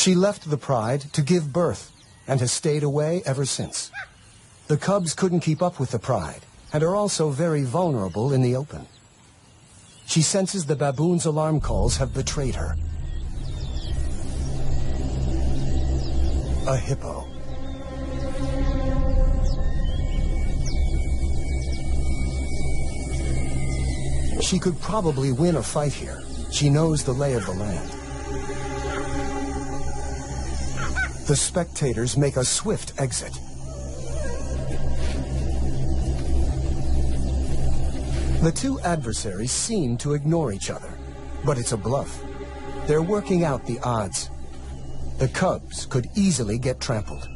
She left the pride to give birth and has stayed away ever since. The cubs couldn't keep up with the pride and are also very vulnerable in the open. She senses the baboon's alarm calls have betrayed her. A hippo. She could probably win a fight here. She knows the lay of the land. The spectators make a swift exit. The two adversaries seem to ignore each other, but it's a bluff. They're working out the odds. The cubs could easily get trampled.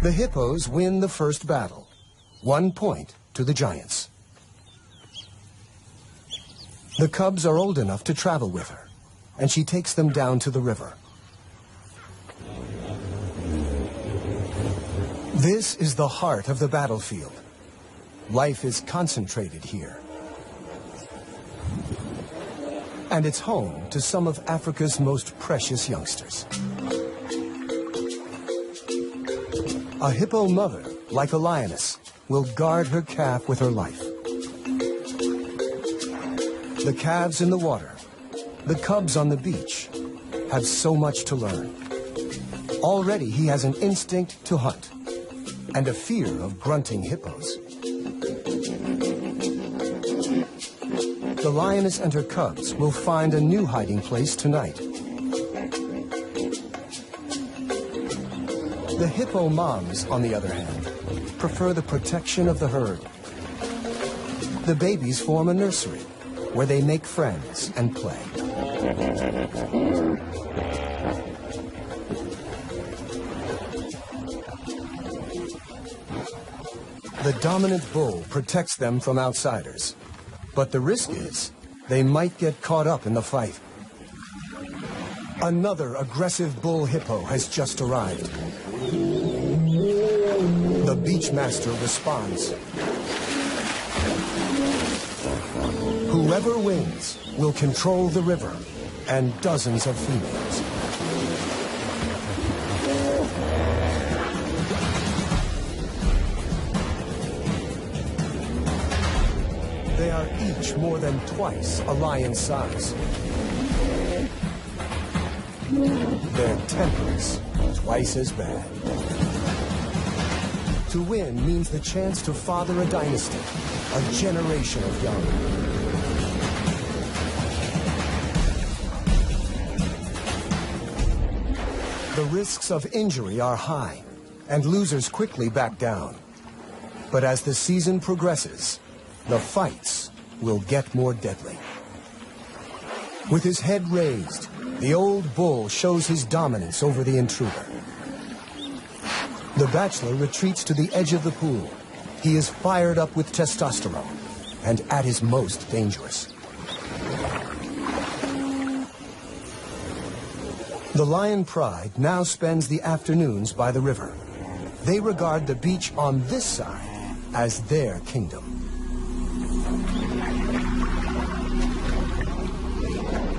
The hippos win the first battle, 1 point to the giants. The cubs are old enough to travel with her, and she takes them down to the river. This is the heart of the battlefield. Life is concentrated here. And it's home to some of Africa's most precious youngsters. A hippo mother, like a lioness, will guard her calf with her life. The calves in the water, the cubs on the beach, have so much to learn. Already he has an instinct to hunt and a fear of grunting hippos. The lioness and her cubs will find a new hiding place tonight. The hippo moms, on the other hand, prefer the protection of the herd. The babies form a nursery where they make friends and play. The dominant bull protects them from outsiders, but the risk is they might get caught up in the fight. Another aggressive bull hippo has just arrived. The beachmaster responds. Whoever wins will control the river and dozens of females. They are each more than twice a lion's size. Their tempers twice as bad. To win means the chance to father a dynasty, a generation of young. The risks of injury are high, and losers quickly back down. But as the season progresses, the fights will get more deadly. With his head raised, the old bull shows his dominance over the intruder. The bachelor retreats to the edge of the pool. He is fired up with testosterone and at his most dangerous. The lion pride now spends the afternoons by the river. They regard the beach on this side as their kingdom.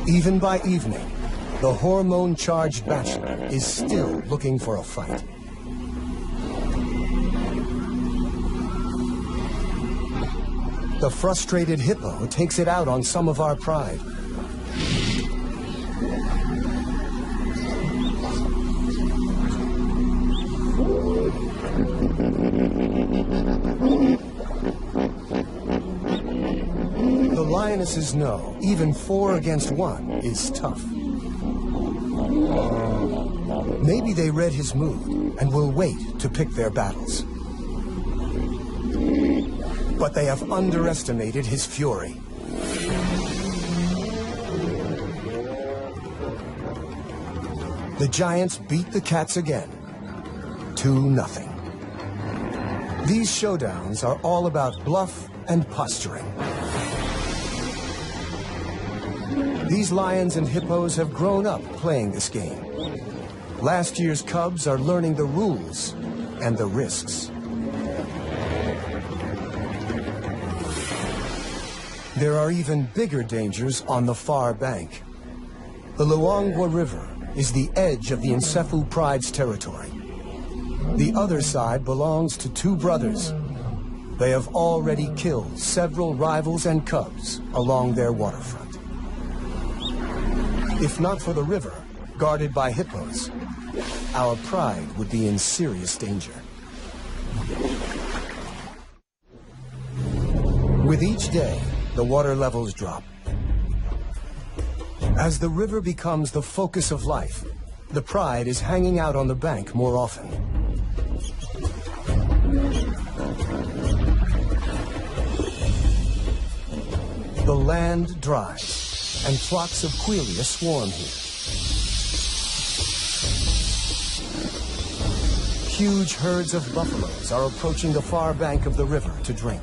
Even by evening, the hormone-charged bachelor is still looking for a fight. The frustrated hippo takes it out on some of our pride. The lionesses know even 4 against 1 is tough. Maybe they read his mood and will wait to pick their battles. But they have underestimated his fury. The giants beat the cats again, 2-0. These showdowns are all about bluff and posturing. These lions and hippos have grown up playing this game. Last year's cubs are learning the rules and the risks. There are even bigger dangers on the far bank. The Luangwa River is the edge of the Nsefu Pride's territory. The other side belongs to two brothers. They have already killed several rivals and cubs along their waterfront. If not for the river, guarded by hippos, our pride would be in serious danger. With each day, the water levels drop. As the river becomes the focus of life, the pride is hanging out on the bank more often. The land dries, and flocks of quelea swarm here. Huge herds of buffaloes are approaching the far bank of the river to drink.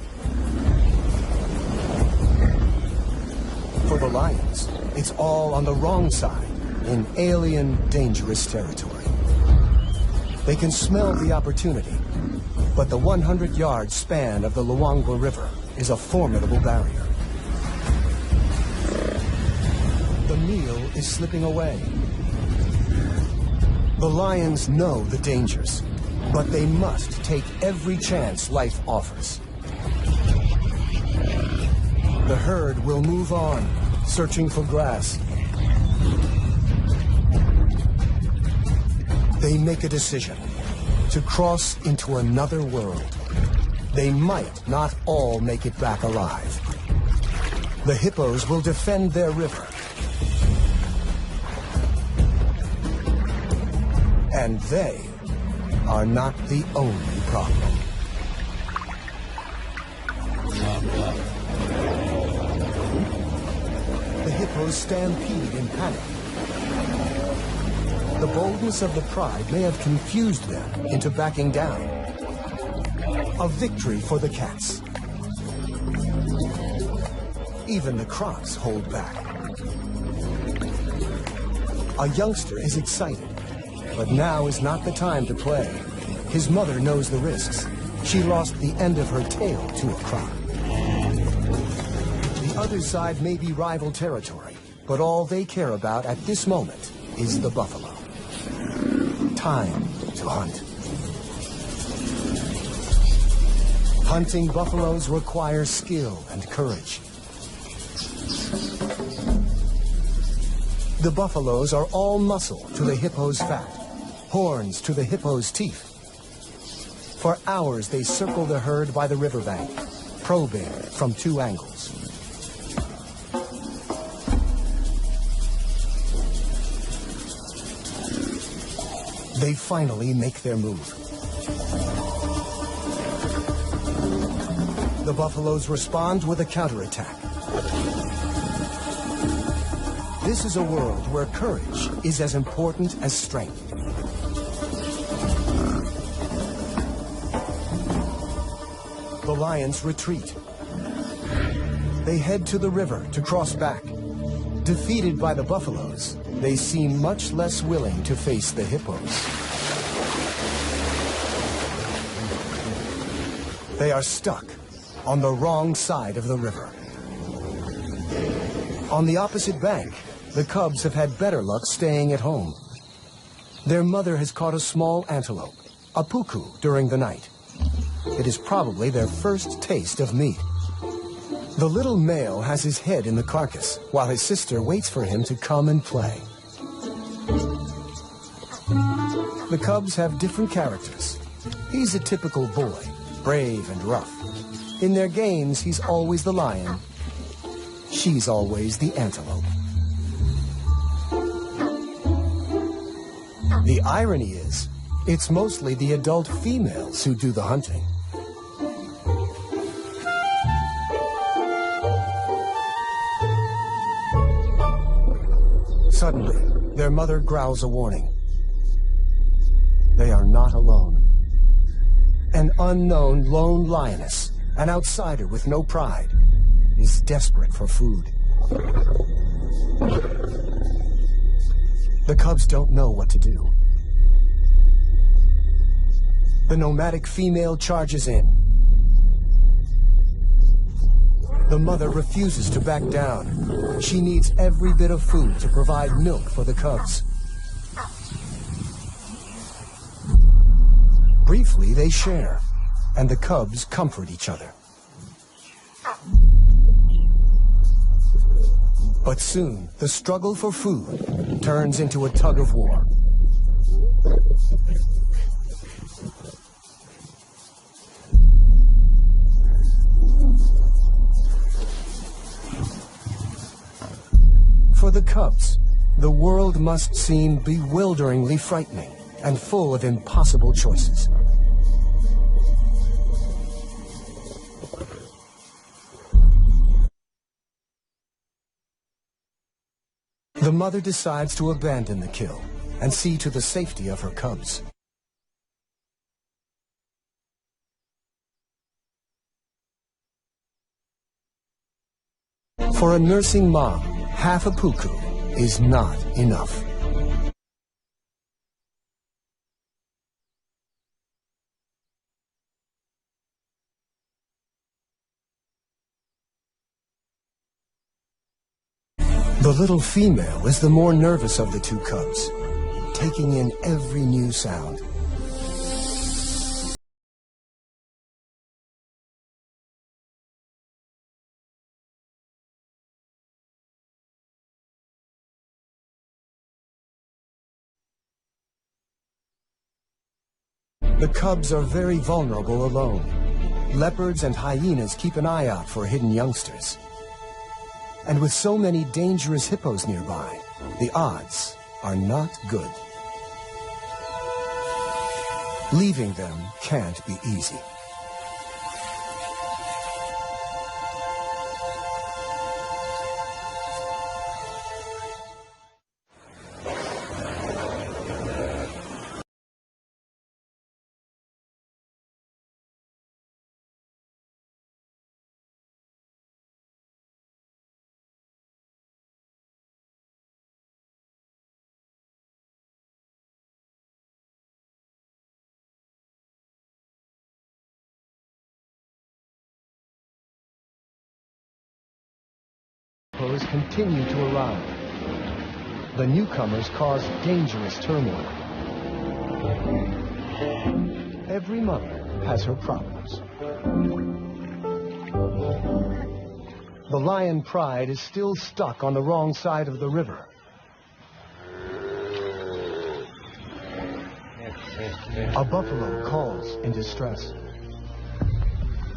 For the lions, it's all on the wrong side, in alien, dangerous territory. They can smell the opportunity, but the 100-yard span of the Luangwa River is a formidable barrier. The meal is slipping away. The lions know the dangers, but they must take every chance life offers. The herd will move on, searching for grass. They make a decision to cross into another world. They might not all make it back alive. The hippos will defend their river. And they are not the only problem. The hippos stampede in panic. The boldness of the pride may have confused them into backing down. A victory for the cats. Even the crocs hold back. A youngster is excited. But now is not the time to play. His mother knows the risks. She lost the end of her tail to a croc. The other side may be rival territory, but all they care about at this moment is the buffalo. Time to hunt. Hunting buffaloes requires skill and courage. The buffaloes are all muscle to the hippo's fat. Horns to the hippo's teeth. For hours they circle the herd by the riverbank, probing from two angles. They finally make their move. The buffaloes respond with a counterattack. This is a world where courage is as important as strength. The lions retreat. They head to the river to cross back. Defeated by the buffaloes, they seem much less willing to face the hippos. They are stuck on the wrong side of the river. On the opposite bank, the cubs have had better luck staying at home. Their mother has caught a small antelope, a puku, during the night. It is probably their first taste of meat. The little male has his head in the carcass, while his sister waits for him to come and play. The cubs have different characters. He's a typical boy, brave and rough. In their games, he's always the lion. She's always the antelope. The irony is, it's mostly the adult females who do the hunting. Suddenly, their mother growls a warning. They are not alone. An unknown lone lioness, an outsider with no pride, is desperate for food. The cubs don't know what to do. The nomadic female charges in. The mother refuses to back down. She needs every bit of food to provide milk for the cubs. Briefly, they share, and the cubs comfort each other. But soon, the struggle for food turns into a tug of war. For the cubs, the world must seem bewilderingly frightening and full of impossible choices. The mother decides to abandon the kill and see to the safety of her cubs. For a nursing mom, half a puku is not enough. The little female is the more nervous of the two cubs, taking in every new sound. The cubs are very vulnerable alone. Leopards and hyenas keep an eye out for hidden youngsters. And with so many dangerous hippos nearby, the odds are not good. Leaving them can't be easy. Hippos continue to arrive. The newcomers cause dangerous turmoil. Every mother has her problems. The lion Pride is still stuck on the wrong side of the river. A buffalo calls in distress.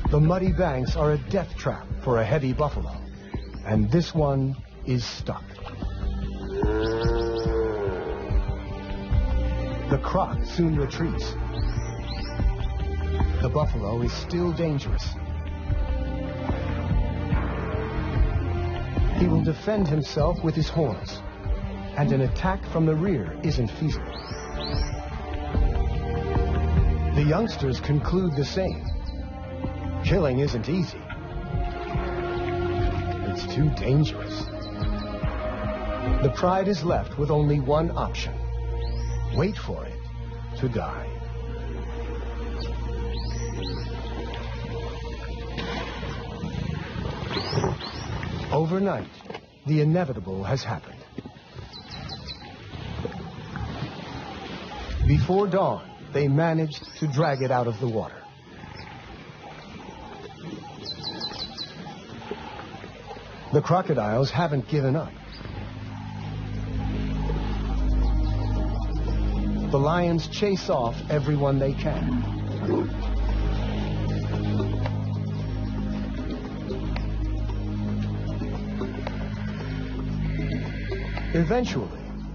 The muddy banks are a death trap for a heavy buffalo, and this one is stuck. The croc soon retreats. The buffalo is still dangerous. He will defend himself with his horns, and an attack from the rear isn't feasible. The youngsters conclude the same. Killing isn't easy. It's too dangerous. The Pride is left with only one option. Wait for it to die. Overnight, the inevitable has happened. Before dawn, they managed to drag it out of the water. The crocodiles haven't given up. The lions chase off everyone they can. Eventually,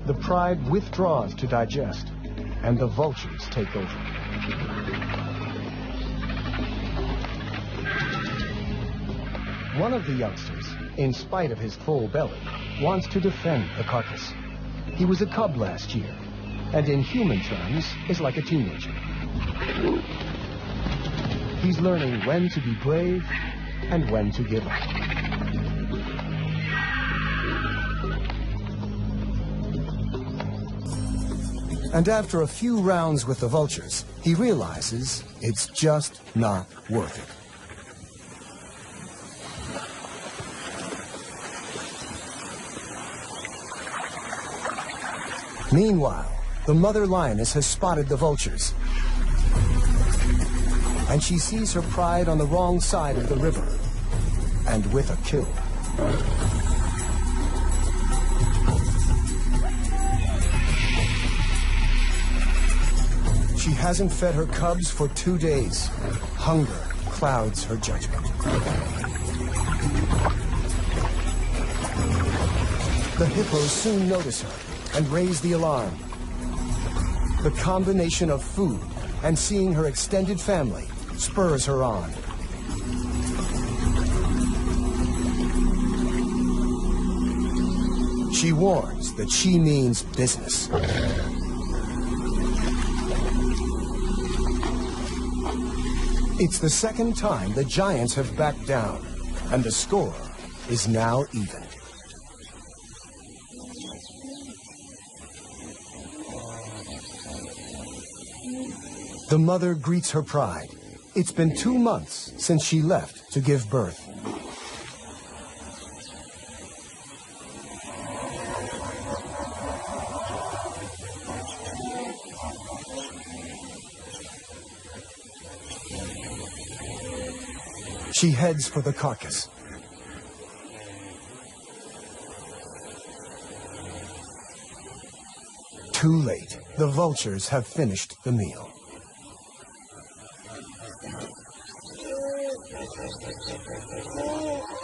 the Pride withdraws to digest, and the vultures take over. One of the youngsters, in spite of his full belly, wants to defend the carcass. He was a cub last year, and in human terms is like a teenager. He's learning when to be brave and when to give up. And after a few rounds with the vultures, he realizes it's just not worth it. Meanwhile, the mother lioness has spotted the vultures, and she sees her pride on the wrong side of the river, and with a kill. She hasn't fed her cubs for 2 days. Hunger clouds her judgment. The hippos soon notice her and raise the alarm. The combination of food and seeing her extended family spurs her on. She warns that she means business. It's the second time the giants have backed down, and the score is now even. The mother greets her pride. It's been 2 months since she left to give birth. She heads for the carcass. Too late. The vultures have finished the meal.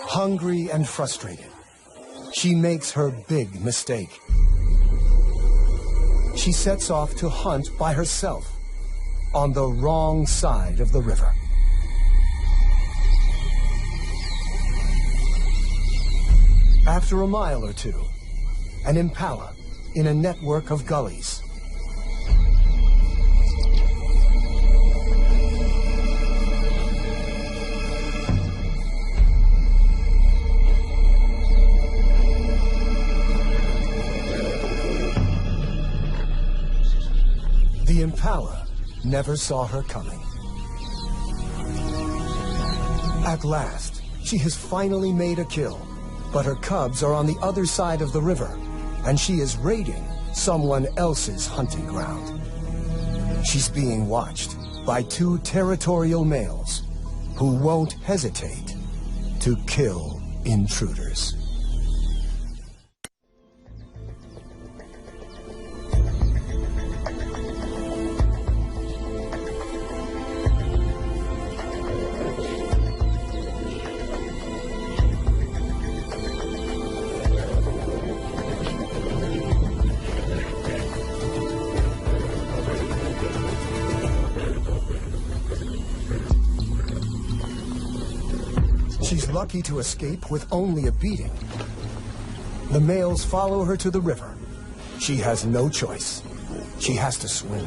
Hungry and frustrated, she makes her big mistake. She sets off to hunt by herself on the wrong side of the river. After a mile or two, an impala in a network of gullies. The impala never saw her coming. At last, she has finally made a kill. But her cubs are on the other side of the river, and she is raiding someone else's hunting ground. She's being watched by 2 territorial males who won't hesitate to kill intruders. She's lucky to escape with only a beating. The males follow her to the river. She has no choice. She has to swim.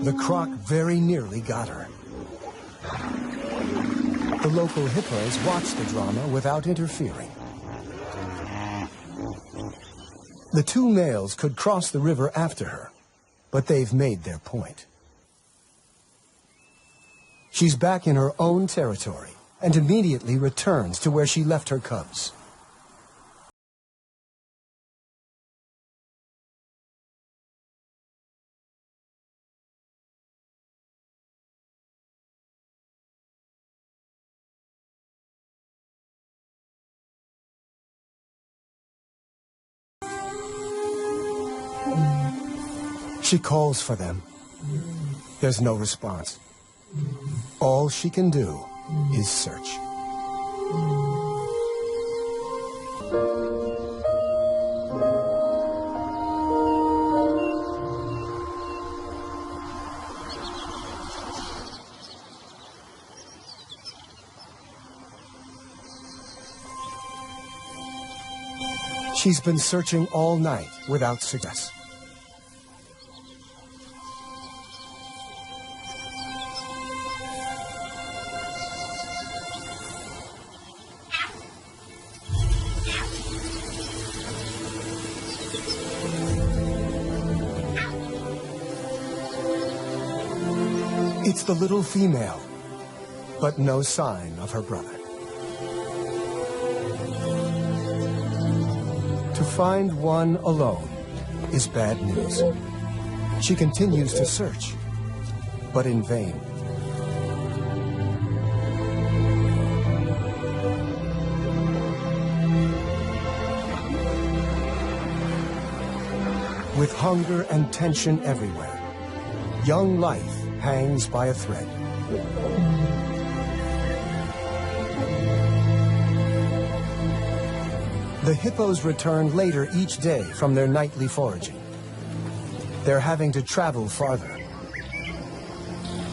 The croc very nearly got her. The local hippos watch the drama without interfering. The 2 males could cross the river after her, but they've made their point. She's back in her own territory and immediately returns to where she left her cubs. She calls for them. There's no response. All she can do is search. She's been searching all night without success. It's the little female, but no sign of her brother. To find one alone is bad news. She continues to search, but in vain. With hunger and tension everywhere, young life hangs by a thread. The hippos return later each day from their nightly foraging. They're having to travel farther.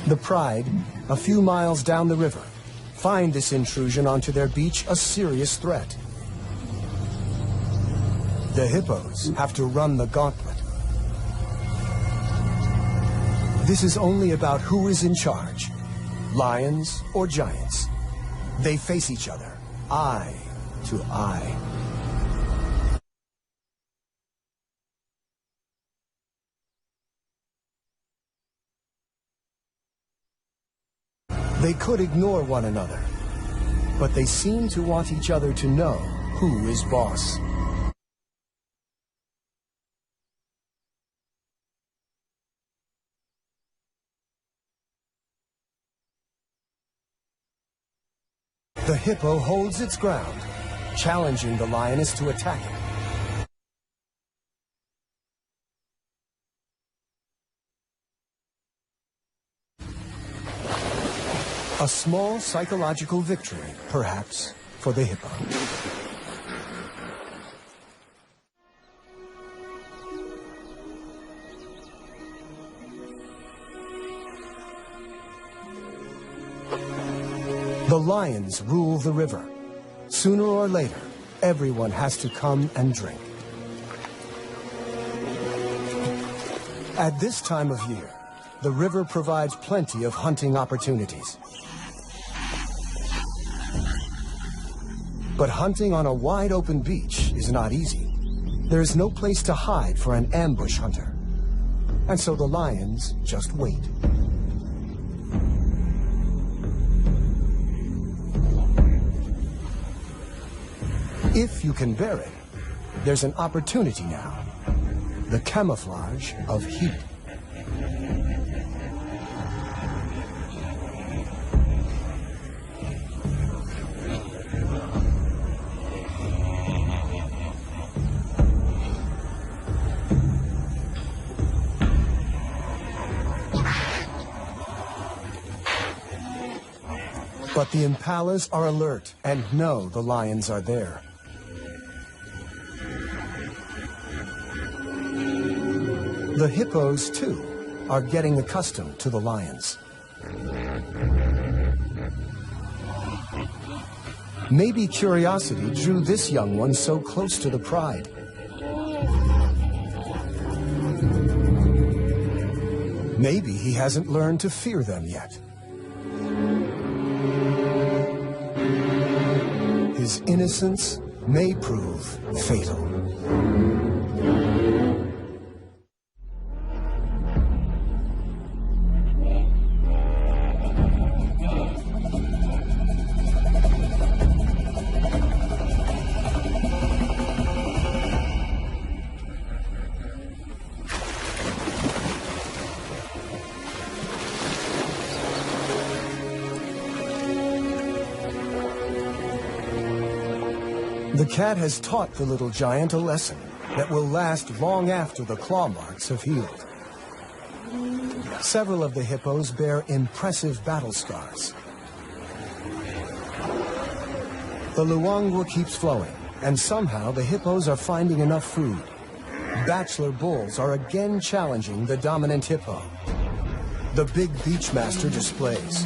The Pride, a few miles down the river, find this intrusion onto their beach a serious threat. The hippos have to run the gauntlet. This is only about who is in charge, lions or giants. They face each other, eye to eye. They could ignore one another, but they seem to want each other to know who is boss. The hippo holds its ground, challenging the lioness to attack it. A small psychological victory, perhaps, for the hippo. The lions rule the river. Sooner or later, everyone has to come and drink. At this time of year, the river provides plenty of hunting opportunities. But hunting on a wide open beach is not easy. There is no place to hide for an ambush hunter. And so the lions just wait. If you can bear it, there's an opportunity now. The camouflage of heat. But the impalas are alert and know the lions are there. The hippos, too, are getting accustomed to the lions. Maybe curiosity drew this young one so close to the Pride. Maybe he hasn't learned to fear them yet. His innocence may prove fatal. The cat has taught the little giant a lesson that will last long after the claw marks have healed. Several of the hippos bear impressive battle scars. The luangwa keeps flowing, and somehow the hippos are finding enough food. Bachelor bulls are again challenging the dominant hippo. The big beachmaster displays.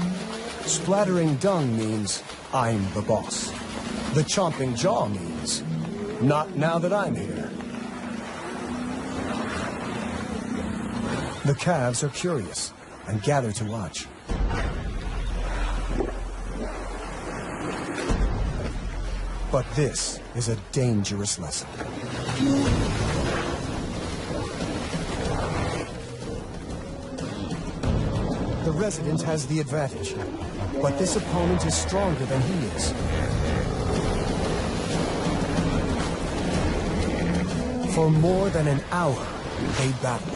Splattering dung means, I'm the boss. The chomping jaw means, Not now that I'm here. The calves are curious and gather to watch. But this is a dangerous lesson. The resident has the advantage, but this opponent is stronger than he is. For more than an hour, they battle.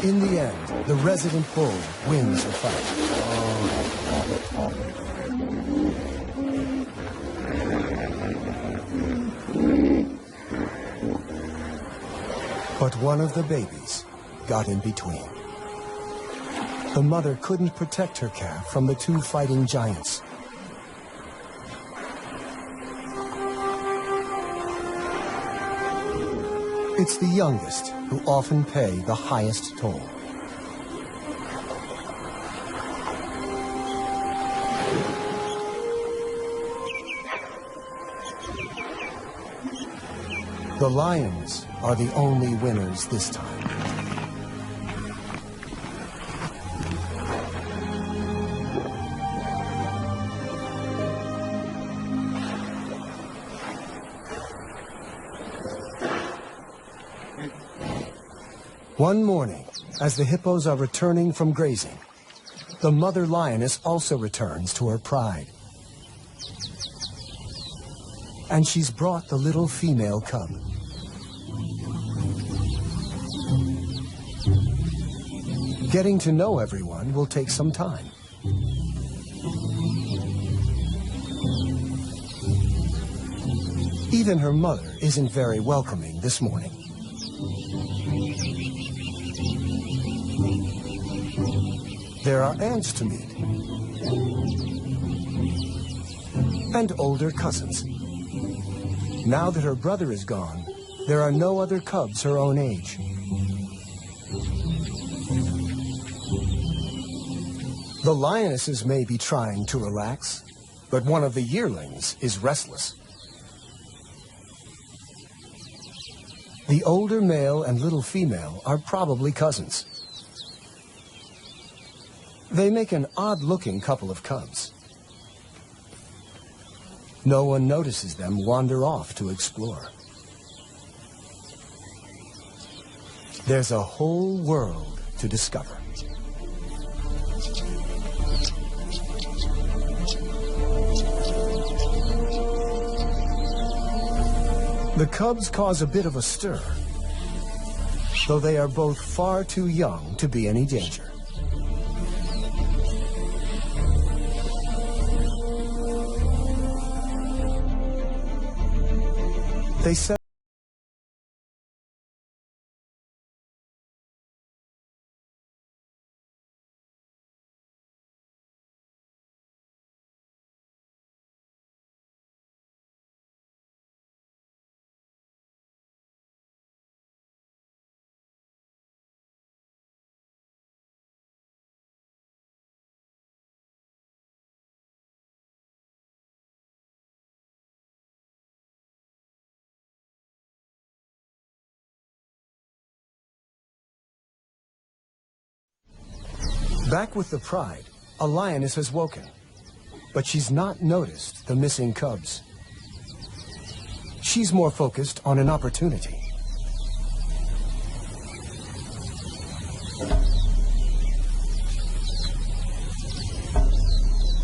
In the end, the resident bull wins the fight. But one of the babies got in between. The mother couldn't protect her calf from the two fighting giants. It's the youngest who often pay the highest toll. The lions are the only winners this time. One morning, as the hippos are returning from grazing, the mother lioness also returns to her pride. And she's brought the little female cub. Getting to know everyone will take some time. Even her mother isn't very welcoming this morning. There are aunts to meet, and older cousins. Now that her brother is gone, there are no other cubs her own age. The lionesses may be trying to relax, but one of the yearlings is restless. The older male and little female are probably cousins. They make an odd-looking couple of cubs. No one notices them wander off to explore. There's a whole world to discover. The cubs cause a bit of a stir, though they are both far too young to be any danger. They said back with the pride, a lioness has woken, but she's not noticed the missing cubs. She's more focused on an opportunity.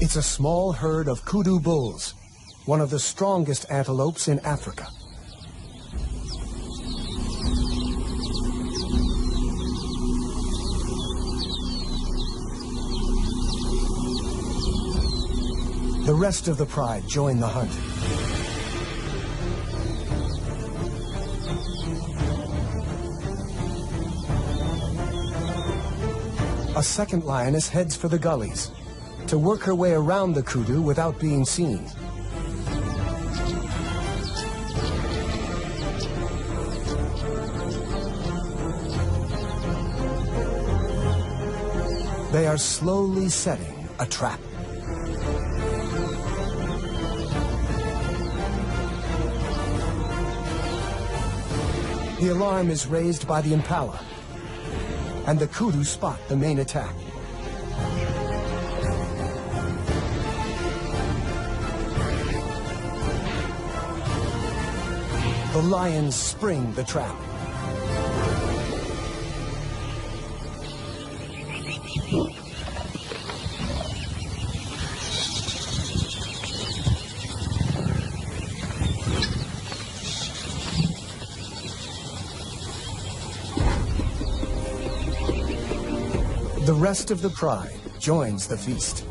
It's a small herd of kudu bulls, one of the strongest antelopes in Africa. The rest of the pride join the hunt. A second lioness heads for the gullies to work her way around the kudu without being seen. They are slowly setting a trap. The alarm is raised by the impala, and the kudu spot the main attack. The lions spring the trap. The rest of the pride joins the feast.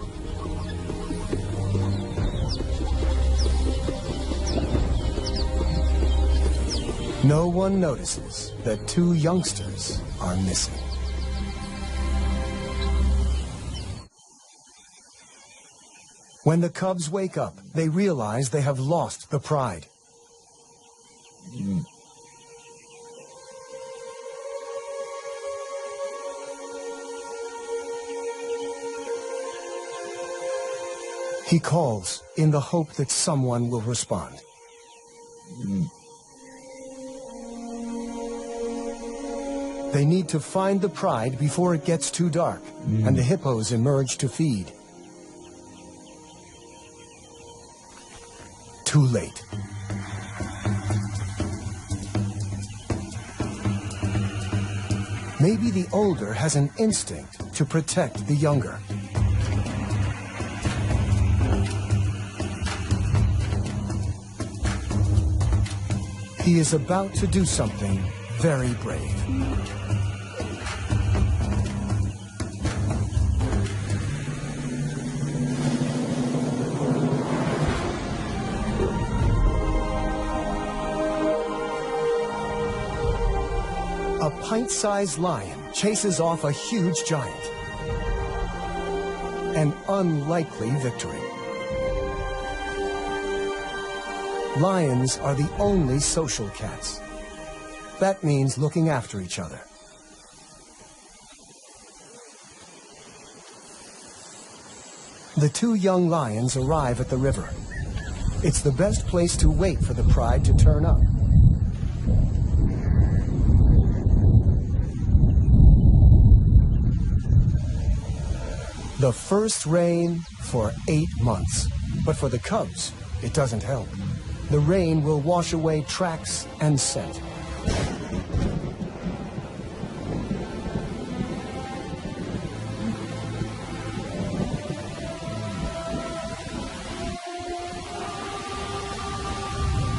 No one notices that two youngsters are missing. When the cubs wake up, they realize they have lost the pride. He calls in the hope that someone will respond. They need to find the pride before it gets too dark, and the hippos emerge to feed. Too late. Maybe the older has an instinct to protect the younger. He is about to do something very brave. A pint-sized lion chases off a huge giant. An unlikely victory. Lions are the only social cats. That means looking after each other. The two young lions arrive at the river. It's the best place to wait for the pride to turn up. The first rain for 8 months. But for the cubs, it doesn't help. The rain will wash away tracks and scent.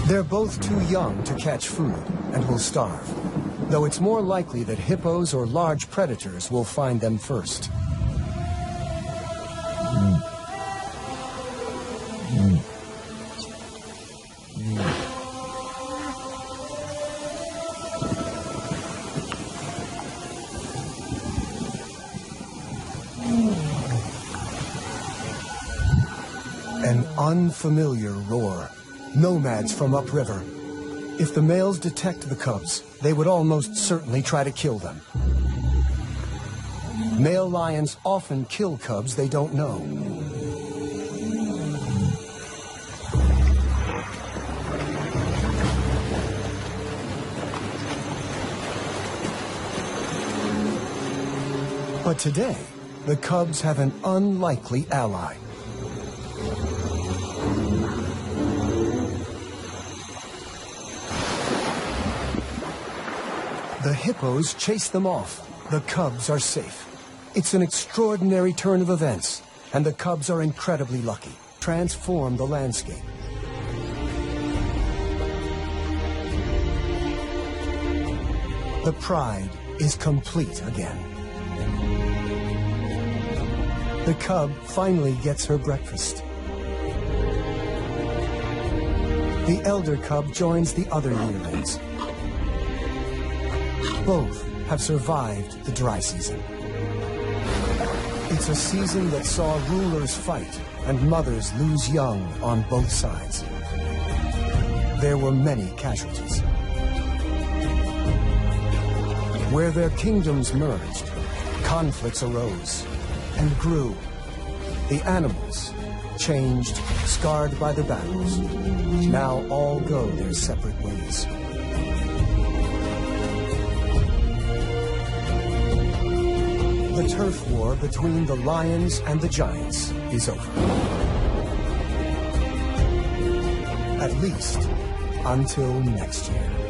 They're both too young to catch food and will starve, though it's more likely that hippos or large predators will find them first. An unfamiliar roar. Nomads from upriver. If the males detect the cubs, they would almost certainly try to kill them. Male lions often kill cubs they don't know. But today, the cubs have an unlikely ally. The hippos chase them off. The cubs are safe. It's an extraordinary turn of events, and the cubs are incredibly lucky. Transform the landscape. The pride is complete again. The cub finally gets her breakfast. The elder cub joins the other yearlings. Both have survived the dry season. It's a season that saw rulers fight and mothers lose young on both sides. There were many casualties. Where their kingdoms merged, conflicts arose and grew. The animals changed, scarred by the battles. Now all go their separate ways. The turf war between the lions and the giants is over. At least until next year.